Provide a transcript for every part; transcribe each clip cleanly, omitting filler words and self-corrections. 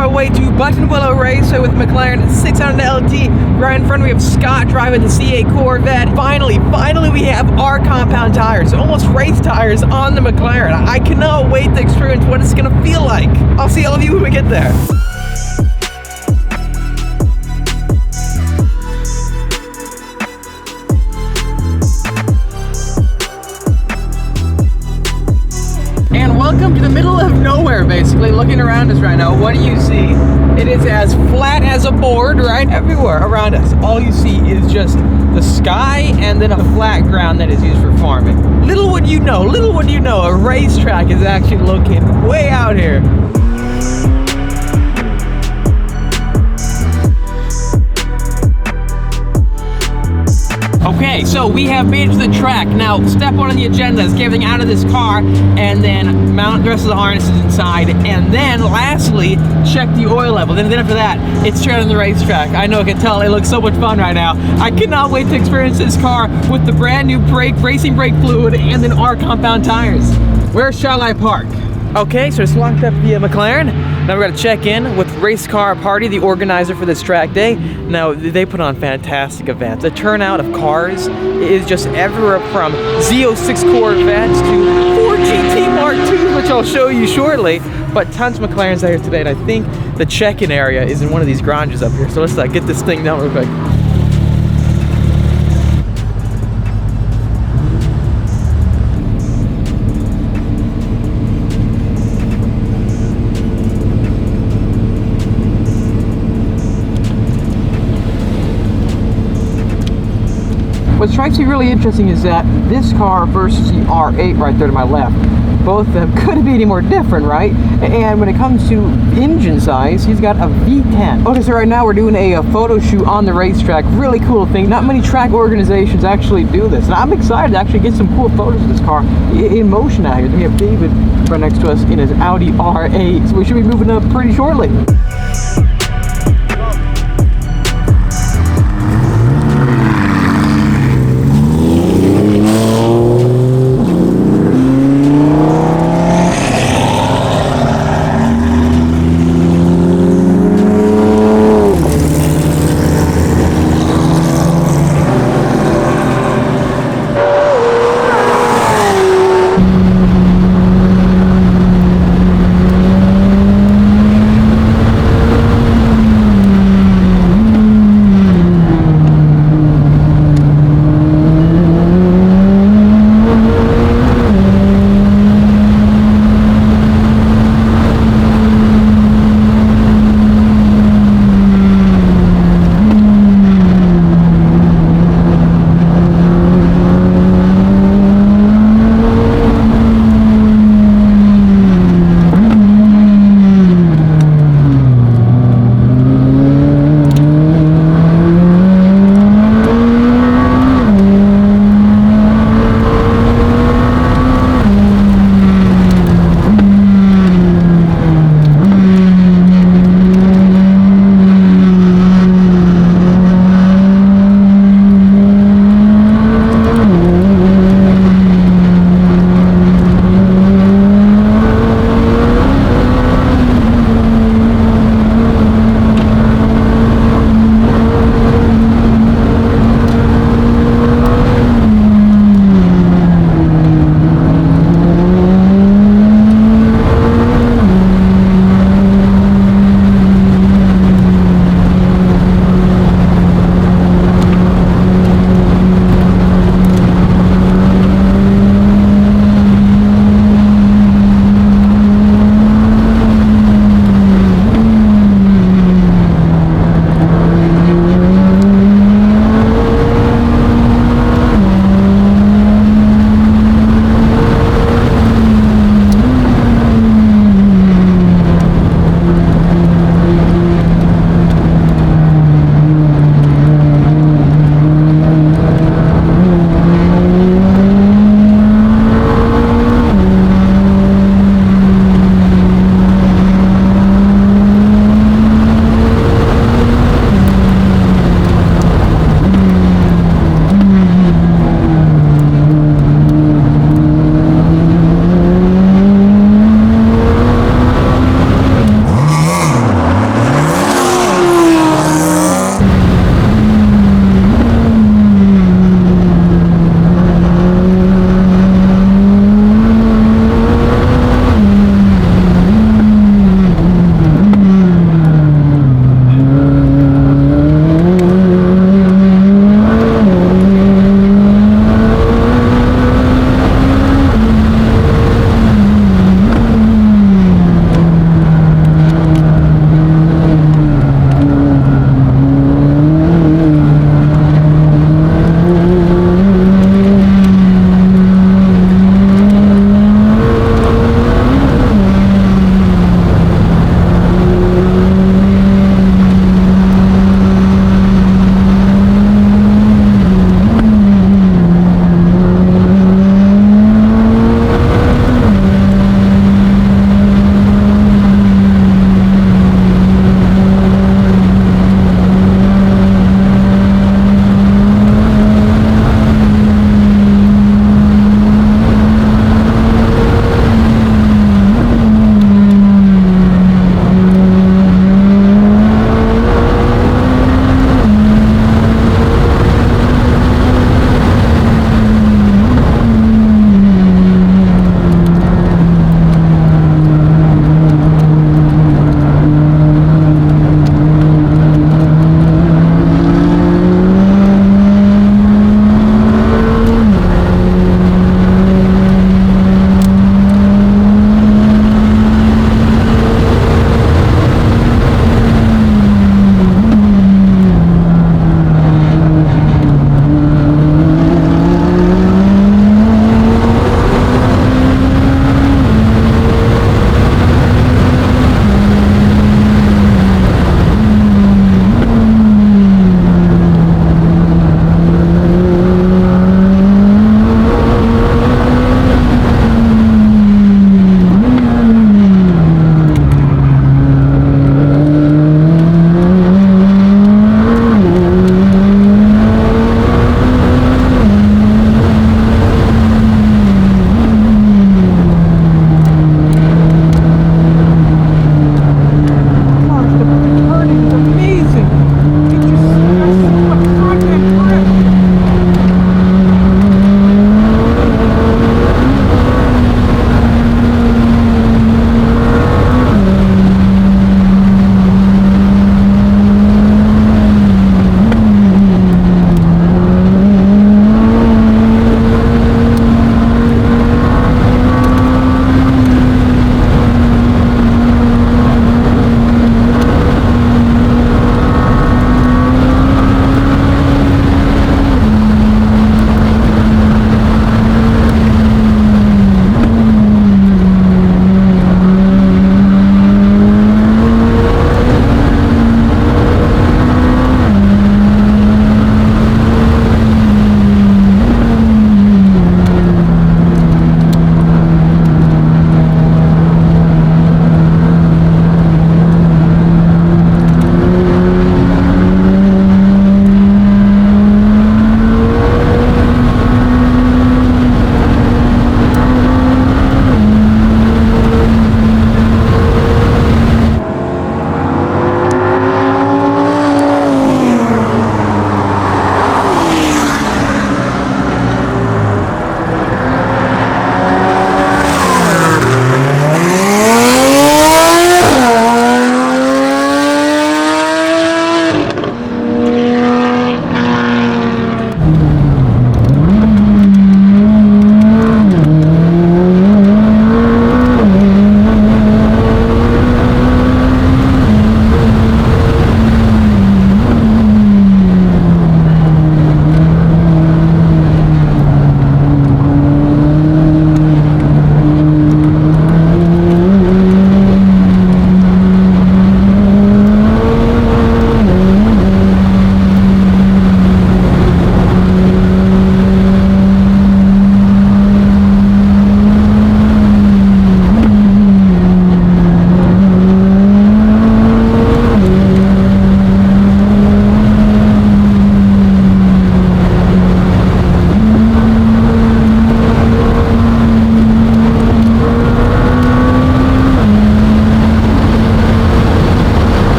our way to Button Willow Raceway with McLaren 600 LT. Right in front we have Scott driving the C8 Corvette. Finally we have our compound tires, almost race tires on the McLaren. I cannot wait to experience what it's gonna feel like. I'll see all of you when we get there. And welcome to the middle of nowhere, basically. Looking around us right now, what do you see? It is as flat as a board, right? Everywhere around us, all you see is just the sky and then a flat ground that is used for farming. Little would you know, a racetrack is actually located way out here. Okay, so we have made it to the track. Now, step one on the agenda is get everything out of this car and then mount the rest of the harnesses inside. And then, lastly, check the oil level. Then after that, it's straight on the racetrack. I know, I can tell, it looks so much fun right now. I cannot wait to experience this car with the brand new racing brake fluid and then our compound tires. Where shall I park? Okay, so it's locked up the McLaren. Now we're gonna check in with Race Car Party, the organizer for this track day. Now, they put on fantastic events. The turnout of cars is just everywhere from Z06 Corvettes to 4 GT Mark IIs, which I'll show you shortly. But tons of McLarens out here today, and I think the check-in area is in one of these garages up here. So let's get this thing down real quick. What strikes me really interesting is that this car versus the R8 right there to my left, both of them couldn't be any more different, right? And when it comes to engine size, he's got a V10. Okay, so right now we're doing a photo shoot on the racetrack. Really cool thing. Not many track organizations actually do this. And I'm excited to actually get some cool photos of this car in motion out here. We have David right next to us in his Audi R8. So we should be moving up pretty shortly.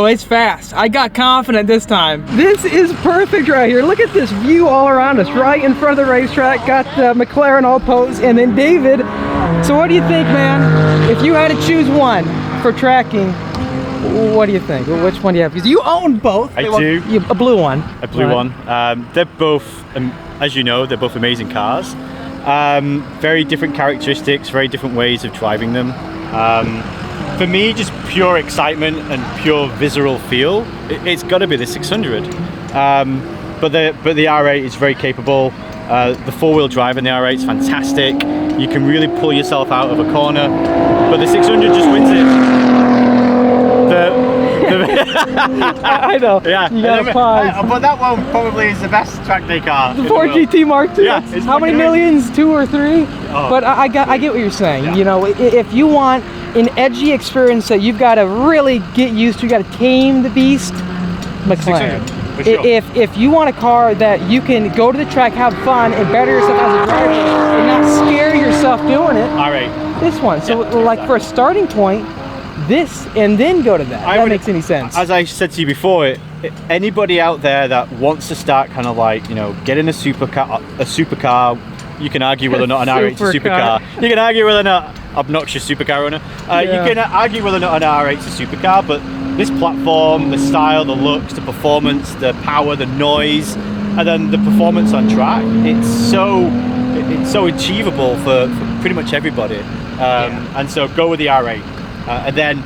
it's fast. I got confident this time. This is perfect right here. Look at this view all around us, right in front of the racetrack. Got the McLaren all posed, and then David. So what do you think, man? If you had to choose one for tracking, what do you think? Which one do you have? Because you own both. I do. A blue one. A blue one. They're both, as you know, they're both amazing cars. Very different characteristics, very different ways of driving them. For me, just pure excitement and pure visceral feel, it's got to be the 600. But the R8 is very capable. The four-wheel drive in the R8 is fantastic. You can really pull yourself out of a corner, but the 600 just wins it. I know. Yeah. You gotta pause. But that one probably is the best track day car. The Ford GT Mark II. Yeah. How many millions? 2 or 3? Oh. But I get what you're saying. Yeah. You know, if you want an edgy experience that you've got to really get used to, you got to tame the beast, McLaren. 600, for sure. If you want a car that you can go to the track, have fun, and better yourself as a driver, and not scare yourself doing it, All right. this one. So, Yeah, like for a starting point, this, and then go to that. That makes any sense. As I said to you before, anybody out there that wants to start kind of like, you know, getting a supercar, you can argue whether or not an R8 is a supercar. You can argue whether or not obnoxious supercar owner. You can argue whether or not an R8 is a supercar, but this platform, the style, the looks, the performance, the power, the noise, and then the performance on track, it's so achievable for pretty much everybody. And so go with the R8. And then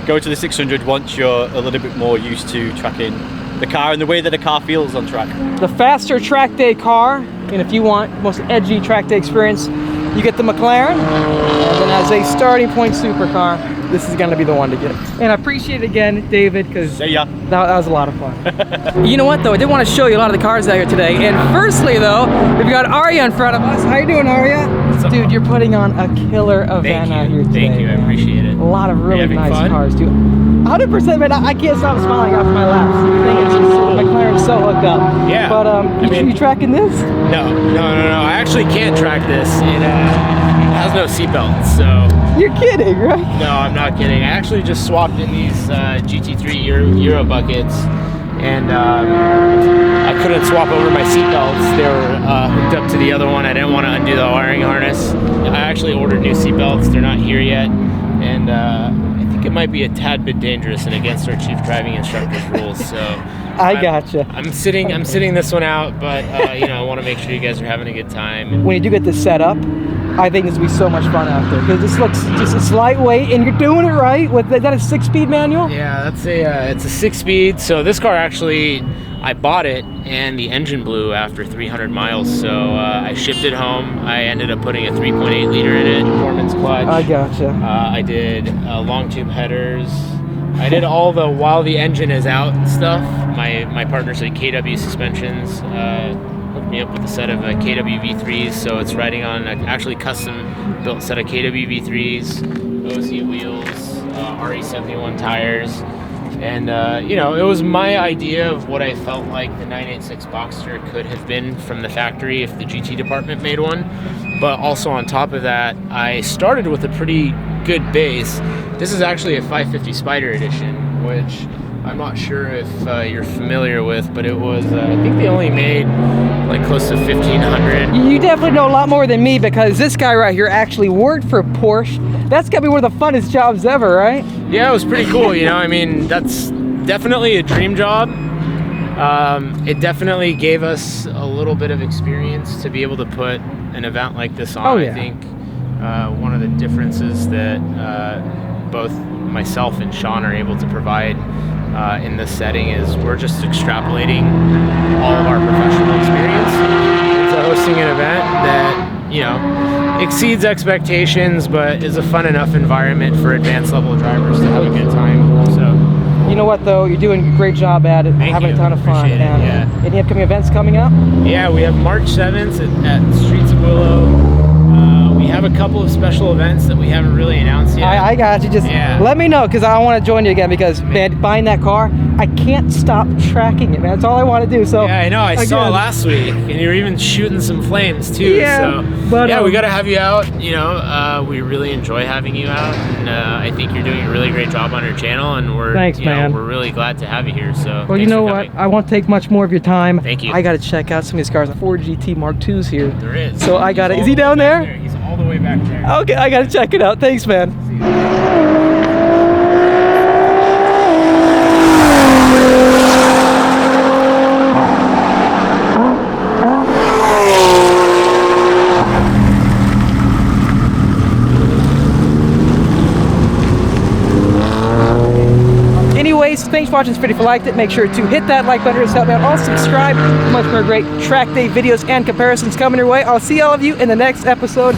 go to the 600 once you're a little bit more used to tracking the car and the way that a car feels on track. The faster track day car, and if you want most edgy track day experience, you get the McLaren, and then as a starting point supercar, this is going to be the one to get. And I appreciate it again, David, because that was a lot of fun. You know what, though? I did want to show you a lot of the cars out here today. And firstly, though, we've got Arya in front of us. How you doing, Arya? Dude, you're putting on a killer event out here today. Thank you, I appreciate it. A lot of really nice cars, too. 100%, man. I can't stop smiling after my laps. I think it's just McLaren's so hooked up. Yeah. But you tracking this? No. I actually can't track this. It has no seatbelt, so. You're kidding, right? No, I'm not kidding. I actually just swapped in these GT3 Euro buckets, and I couldn't swap over my seatbelts. They were hooked up to the other one. I didn't want to undo the wiring harness. I actually ordered new seatbelts. They're not here yet, and I think it might be a tad bit dangerous and against our chief driving instructor's rules. So I gotcha. I'm sitting this one out, but you know, I want to make sure you guys are having a good time. When you do get this set up, I think this will be so much fun out there because this looks it's lightweight and you're doing it right. Is that a 6-speed manual? Yeah, that's it's a 6-speed. So this car actually, I bought it and the engine blew after 300 miles. So I shipped it home. I ended up putting a 3.8 liter in it, performance clutch. I gotcha. I did long tube headers. I did all the while the engine is out stuff. My partners at KW Suspensions hooked me up with a set of KW V3s, so it's riding on an actually custom built set of KW V3s, OC wheels, RE71 tires, and you know, it was my idea of what I felt like the 986 Boxster could have been from the factory if the GT department made one. But also on top of that, I started with a pretty good base. This is actually a 550 Spider edition, which I'm not sure if you're familiar with, but it was, I think they only made like close to 1,500. You definitely know a lot more than me because this guy right here actually worked for Porsche. That's gotta be one of the funnest jobs ever, right? Yeah, it was pretty cool, you know, I mean, that's definitely a dream job. It definitely gave us a little bit of experience to be able to put an event like this on. Oh, yeah. I think one of the differences that both myself and Sean are able to provide in this setting is we're just extrapolating all of our professional experience into hosting an event that, you know, exceeds expectations, but is a fun enough environment for advanced level drivers to have a good time. So, you know what though, you're doing a great job at it, having a ton of fun. Appreciate it, yeah. Any upcoming events coming up? Yeah, we have March 7th at Streets of Willow. We We have a couple of special events that we haven't really announced yet. I got you. Just let me know, because I want to join you again, because man, buying that car, I can't stop tracking it, man. That's all I want to do. So yeah, I know. I saw last week, and you were even shooting some flames too. Yeah, so but yeah, we got to have you out. You know, we really enjoy having you out, and I think you're doing a really great job on our channel, and we're man. We're really glad to have you here. So well, you know what? I won't take much more of your time. Thank you. I got to check out some of these cars. Ford GT Mark IIs here. There is. So I got it. Is he down there? He's all the way back there. Okay, I got to check it out. Thanks, man. Thanks for watching this video. If you liked it, make sure to hit that like button, help me out. Also subscribe for much more great track day videos and comparisons coming your way. I'll see all of you in the next episode.